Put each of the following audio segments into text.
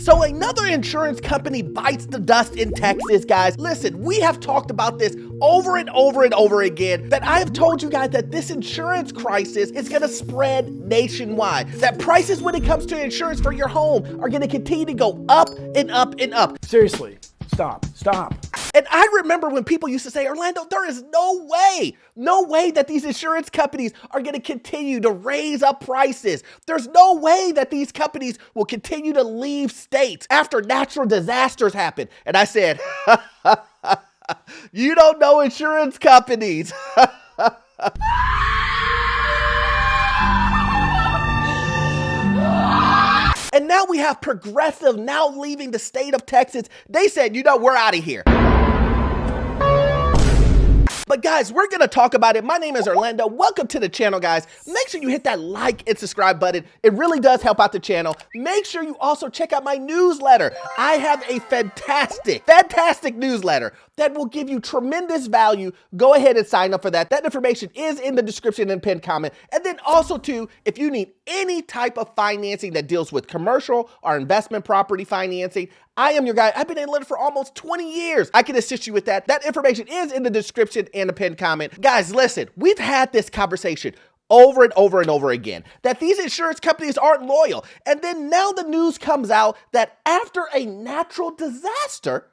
So another insurance company bites the dust in Texas, guys. Listen, we have talked about this over and over and over again, that I have told you guys that this insurance crisis is gonna spread nationwide. That prices when it comes to insurance for your home are gonna continue to go up and up and up. Seriously, stop. And I remember when people used to say, Orlando, there is no way that these insurance companies are going to continue to raise up prices. There's no way that these companies will continue to leave states after natural disasters happen. And I said, you don't know insurance companies. And now we have Progressive now leaving the state of Texas. They said, we're out of here. But guys, we're going to talk about it. My name is Orlando. Welcome to the channel, guys. Make sure you hit that like and subscribe button. It really does help out the channel. Make sure you also check out my newsletter. I have a fantastic newsletter that will give you tremendous value. Go ahead and sign up for that. That information is in the description and pinned comment. And then also too, if you need any type of financing that deals with commercial or investment property financing, I am your guy. I've been in lender for almost 20 years. I can assist you with that. That information is in the description and the pinned comment. Guys, listen, we've had this conversation over and over and over again, that these insurance companies aren't loyal. And then now the news comes out that after a natural disaster,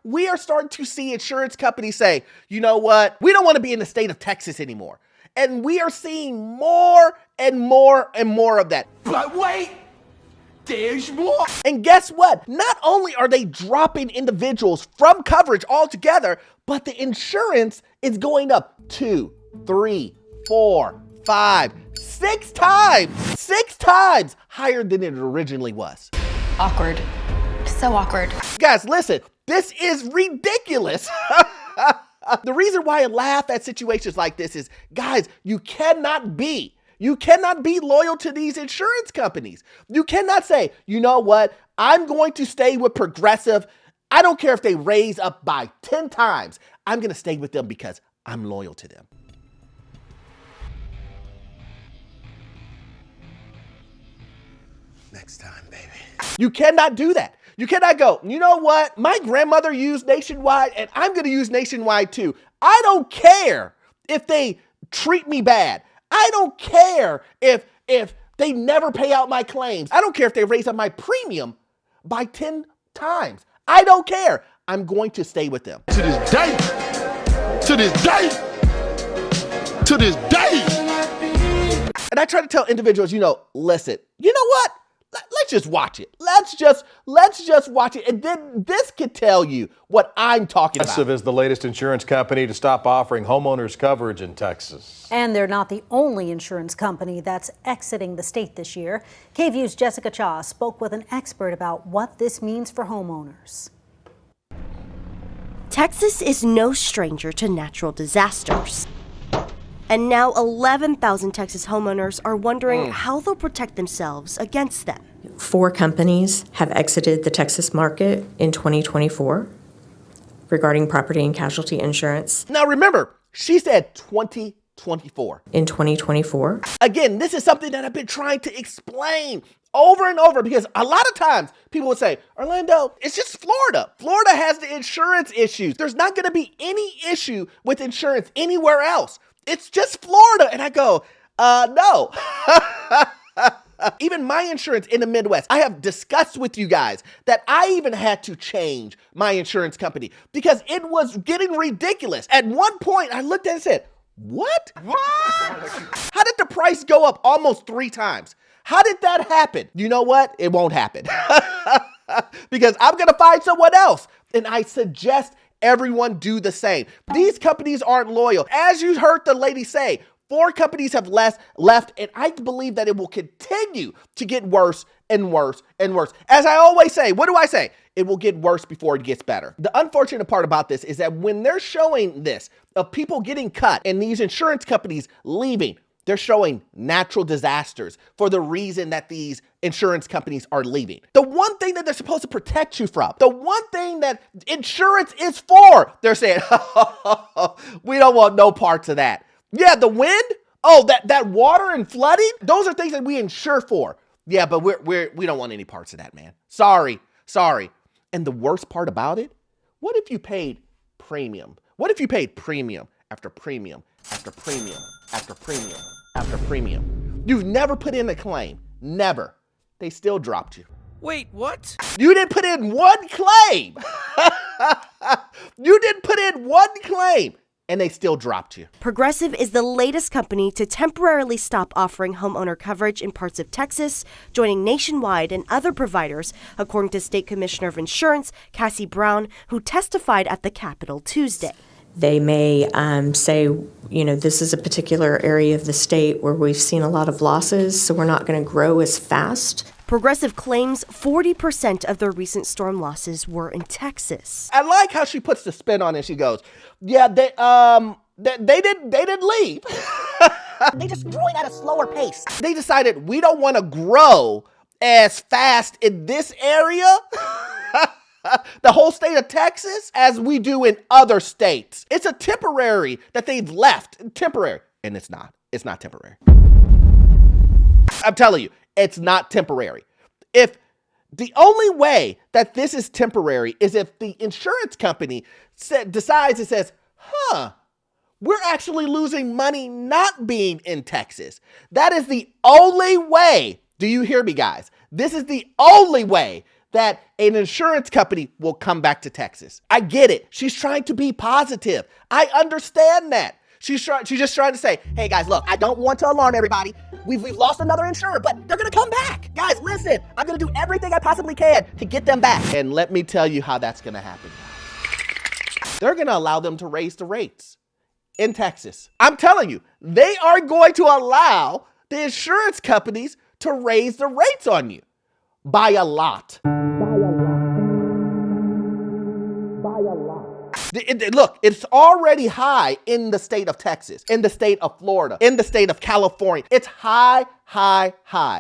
we are starting to see insurance companies say, you know what? We don't want to be in the state of Texas anymore. And we are seeing more and more and more of that. But wait! There's more. And guess what? Not only are they dropping individuals from coverage altogether, but the insurance is going up 2, 3, 4, 5, 6 times. 6 times higher than it originally was. Awkward. So awkward. Guys, listen, this is ridiculous. The reason why I laugh at situations like this is, guys, you cannot be loyal to these insurance companies. You cannot say, you know what? I'm going to stay with Progressive. I don't care if they raise up by 10 times. I'm going to stay with them because I'm loyal to them. Next time, baby. You cannot do that. You cannot go, you know what? My grandmother used Nationwide and I'm going to use Nationwide too. I don't care if they treat me bad. I don't care if they never pay out my claims. I don't care if they raise up my premium by 10 times. I don't care. I'm going to stay with them. To this day. And I try to tell individuals, listen, you know what? Let's just watch it. Let's just watch it. And then this could tell you what I'm talking about. Progressive is the latest insurance company to stop offering homeowners coverage in Texas. And they're not the only insurance company that's exiting the state this year. KVUE's Jessica Cha spoke with an expert about what this means for homeowners. Texas is no stranger to natural disasters. And now 11,000 Texas homeowners are wondering how they'll protect themselves against them. 4 companies have exited the Texas market in 2024 regarding property and casualty insurance. Now remember, she said 2024. In 2024. Again, this is something that I've been trying to explain over and over, because a lot of times people would say, Orlando, it's just Florida. Florida has the insurance issues. There's not going to be any issue with insurance anywhere else. It's just Florida. And I go, no. Even my insurance in the Midwest, I have discussed with you guys that I even had to change my insurance company because it was getting ridiculous. At one point, I looked at it and said, what? How did the price go up almost 3 times? How did that happen? You know what? It won't happen because I'm going to find someone else. And I suggest everyone do the same. These companies aren't loyal. As you heard the lady say, 4 companies have left, and I believe that it will continue to get worse and worse and worse. As I always say, what do I say? It will get worse before it gets better. The unfortunate part about this is that when they're showing this of people getting cut and these insurance companies leaving, they're showing natural disasters for the reason that these insurance companies are leaving. The one thing that they're supposed to protect you from, the one thing that insurance is for, they're saying, we don't want no parts of that. Yeah, the wind, that water and flooding, those are things that we insure for. Yeah, but we don't want any parts of that, man. Sorry. And the worst part about it, what if you paid premium? What if you paid premium after premium after premium after premium after premium? You've never put in a claim. Never. They still dropped you. Wait, what? You didn't put in one claim. You didn't put in one claim. And they still dropped you. Progressive is the latest company to temporarily stop offering homeowner coverage in parts of Texas, joining Nationwide and other providers, according to State Commissioner of Insurance Cassie Brown, who testified at the Capitol Tuesday. They may say, this is a particular area of the state where we've seen a lot of losses, so we're not going to grow as fast. Progressive claims 40% of their recent storm losses were in Texas. I like how she puts the spin on it. She goes, yeah, they didn't leave. They just growing at a slower pace. They decided we don't want to grow as fast in this area, the whole state of Texas, as we do in other states. It's a temporary that they've left. Temporary. And it's not. It's not temporary. I'm telling you, it's not temporary. If the only way that this is temporary is if the insurance company decides and says, we're actually losing money not being in Texas. That is the only way. Do you hear me, guys? This is the only way that an insurance company will come back to Texas. I get it. She's trying to be positive. I understand that. She's just trying to say, hey guys, look, I don't want to alarm everybody. We've lost another insurer, but they're gonna come back. Guys, listen, I'm gonna do everything I possibly can to get them back. And let me tell you how that's gonna happen. They're gonna allow them to raise the rates in Texas. I'm telling you, they are going to allow the insurance companies to raise the rates on you by a lot. Look, it's already high in the state of Texas, in the state of Florida, in the state of California. It's high.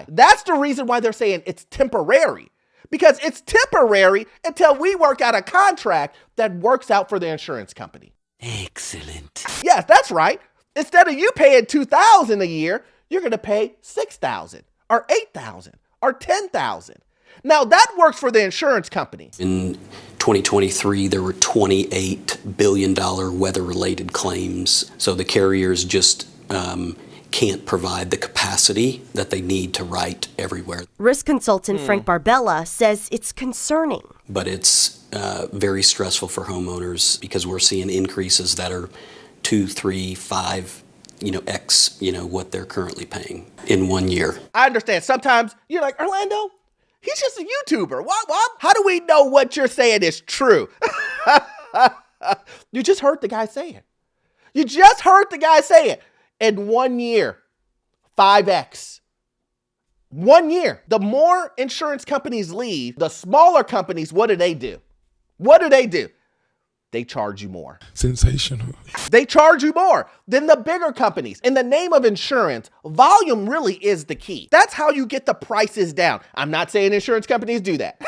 That's the reason why they're saying it's temporary, because it's temporary until we work out a contract that works out for the insurance company. Excellent. Yes, that's right. Instead of you paying $2,000 a year, you're going to pay $6,000 or $8,000 or $10,000. Now that works for the insurance company. In 2023, there were $28 billion weather-related claims. So the carriers just can't provide the capacity that they need to write everywhere. Risk consultant Frank Barbella says it's concerning. But it's very stressful for homeowners because we're seeing increases that are 2, 3, 5, X, what they're currently paying in 1 year. I understand. Sometimes you're like, Orlando, he's just a YouTuber. What? How do we know what you're saying is true? You just heard the guy say it. You just heard the guy say it. In 1 year, 5X. 1 year. The more insurance companies leave, the smaller companies, what do? They charge you more. Sensational. They charge you more than the bigger companies. In the name of insurance, volume really is the key. That's how you get the prices down. I'm not saying insurance companies do that.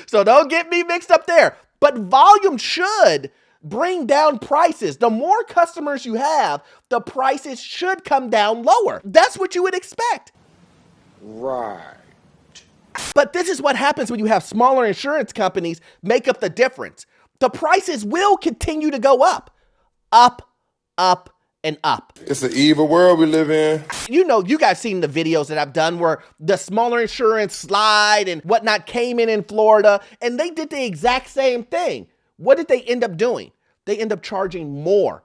So don't get me mixed up there. But volume should bring down prices. The more customers you have, the prices should come down lower. That's what you would expect. Right. But this is what happens when you have smaller insurance companies make up the difference. The prices will continue to go up, and up. It's an evil world we live in. You guys seen the videos that I've done where the smaller insurance slide and whatnot came in Florida, and they did the exact same thing. What did they end up doing? They end up charging more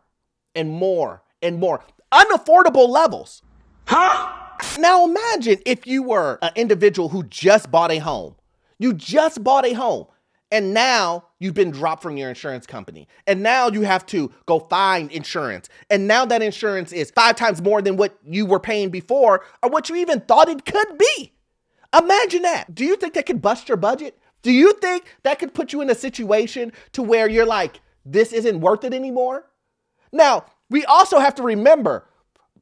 and more and more. Unaffordable levels. Huh? Now imagine if you were an individual who just bought a home. You just bought a home. And now you've been dropped from your insurance company. And now you have to go find insurance. And now that insurance is 5 times more than what you were paying before or what you even thought it could be. Imagine that. Do you think that could bust your budget? Do you think that could put you in a situation to where you're like, this isn't worth it anymore? Now, we also have to remember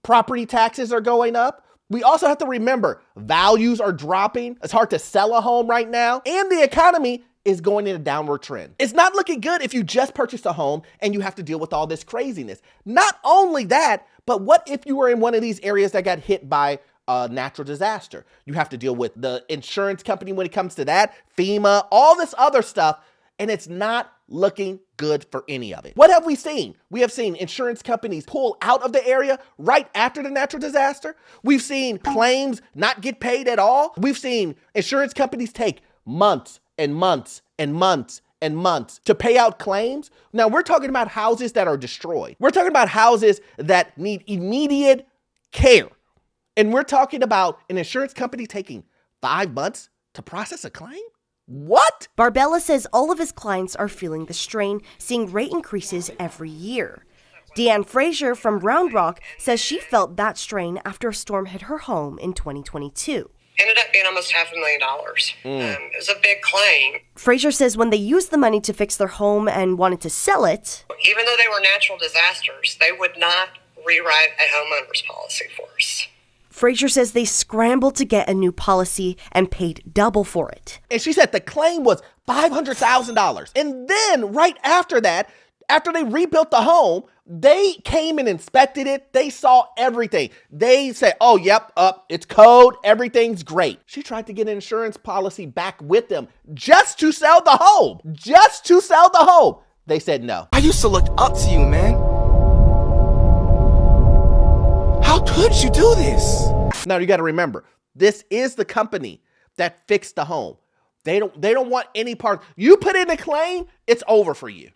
property taxes are going up. We also have to remember values are dropping. It's hard to sell a home right now. And the economy is going in a downward trend. It's not looking good if you just purchased a home and you have to deal with all this craziness. Not only that, but what if you were in one of these areas that got hit by a natural disaster. You have to deal with the insurance company when it comes to that, FEMA, all this other stuff, and it's not looking good for any of it. What have we seen? We have seen insurance companies pull out of the area right after the natural disaster. We've seen claims not get paid at all. We've seen insurance companies take months and months and months and months to pay out claims. Now, we're talking about houses that are destroyed. We're talking about houses that need immediate care. And we're talking about an insurance company taking 5 months to process a claim? What? Barbella says all of his clients are feeling the strain, seeing rate increases every year. Deanne Frazier from Round Rock says she felt that strain after a storm hit her home in 2022. Ended up being almost $500,000. It was a big claim. Frazier says when they used the money to fix their home and wanted to sell it, Even though they were natural disasters, they would not rewrite a homeowner's policy for us. Frazier says they scrambled to get a new policy and paid double for it. And she said the claim was $500,000. And then right after that, after they rebuilt the home, they came and inspected it. They saw everything. They said, oh, yep, it's code. Everything's great. She tried to get an insurance policy back with them just to sell the home. Just to sell the home. They said no. I used to look up to you, man. How could you do this? Now you got to remember, this is the company that fixed the home. They don't want any part. You put in a claim, it's over for you.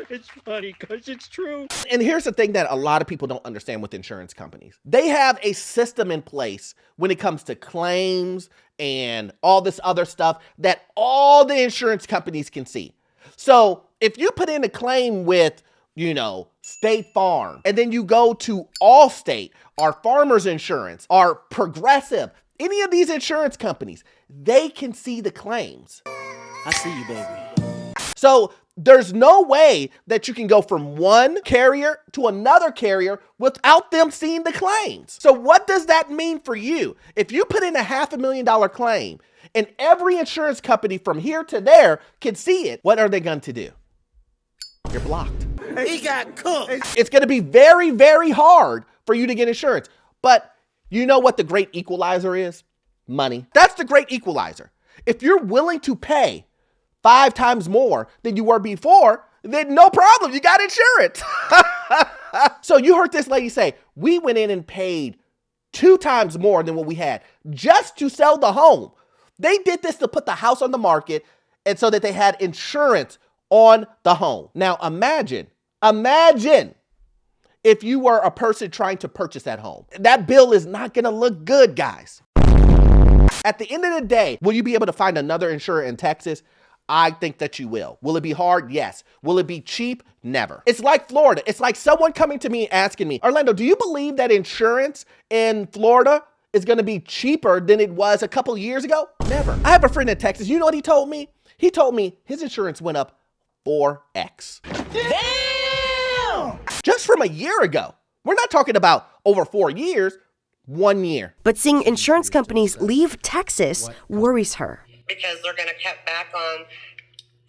It's funny because it's true. And here's the thing that a lot of people don't understand with insurance companies. They have a system in place when it comes to claims and all this other stuff that all the insurance companies can see. So if you put in a claim with, State Farm, and then you go to Allstate, or Farmers Insurance, or Progressive, any of these insurance companies, they can see the claims. I see you, baby. So there's no way that you can go from one carrier to another carrier without them seeing the claims. So what does that mean for you? If you put in a $500,000 claim and every insurance company from here to there can see it, what are they going to do? You're blocked. He got cooked. It's going to be very, very hard for you to get insurance. But you know what the great equalizer is? Money. That's the great equalizer. If you're willing to pay 5 times more than you were before, then no problem. You got insurance. So you heard this lady say, we went in and paid 2 times more than what we had just to sell the home. They did this to put the house on the market and so that they had insurance on the home. Now imagine if you were a person trying to purchase that home. That bill is not going to look good, guys. At the end of the day, will you be able to find another insurer in Texas? I think that you will. Will it be hard? Yes. Will it be cheap? Never. It's like Florida. It's like someone coming to me asking me, Orlando, do you believe that insurance in Florida is going to be cheaper than it was a couple years ago? Never. I have a friend in Texas. You know what he told me? He told me his insurance went up 4x. Damn! Just from a year ago. We're not talking about over 4 years, 1 year. But seeing insurance companies leave Texas worries her. Because they're going to cut back on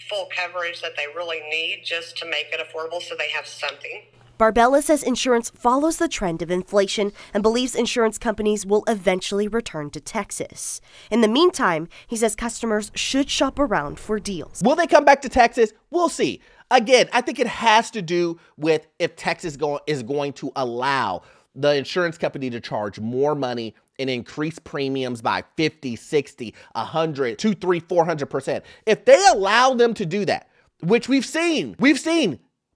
full coverage that they really need just to make it affordable so they have something. Barbella says insurance follows the trend of inflation and believes insurance companies will eventually return to Texas. In the meantime, he says customers should shop around for deals. Will they come back to Texas? We'll see. Again, I think it has to do with if Texas is going to allow the insurance company to charge more money and increase premiums by 50, 60, 100, 200, 300, 400%. If they allow them to do that, which we've seen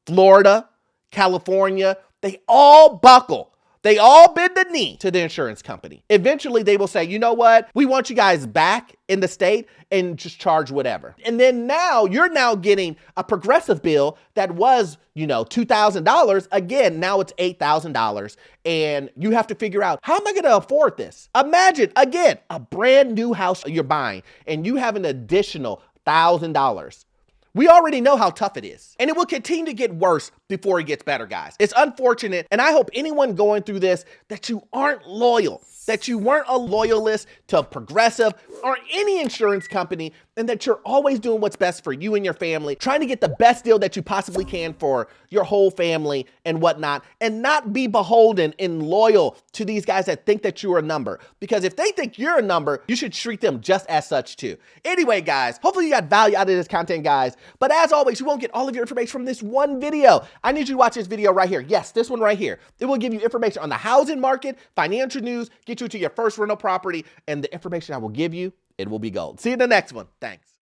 Florida, California, they all buckle. They all bend the knee to the insurance company. Eventually, they will say, you know what? We want you guys back in the state and just charge whatever. And then now you're now getting a progressive bill that was, $2,000. Again, now it's $8,000. And you have to figure out, how am I going to afford this? Imagine, again, a brand new house you're buying and you have an additional $1,000. We already know how tough it is, and it will continue to get worse before it gets better, guys. It's unfortunate, and I hope anyone going through this that you aren't loyal, that you weren't a loyalist to Progressive or any insurance company, and that you're always doing what's best for you and your family, trying to get the best deal that you possibly can for your whole family and whatnot, and not be beholden and loyal to these guys that think that you're a number. Because if they think you're a number, you should treat them just as such too. Anyway, guys, hopefully you got value out of this content, guys. But as always, you won't get all of your information from this one video. I need you to watch this video right here. Yes, this one right here. It will give you information on the housing market, financial news, get you to your first rental property, and the information I will give you, it will be gold. See you in the next one. Thanks.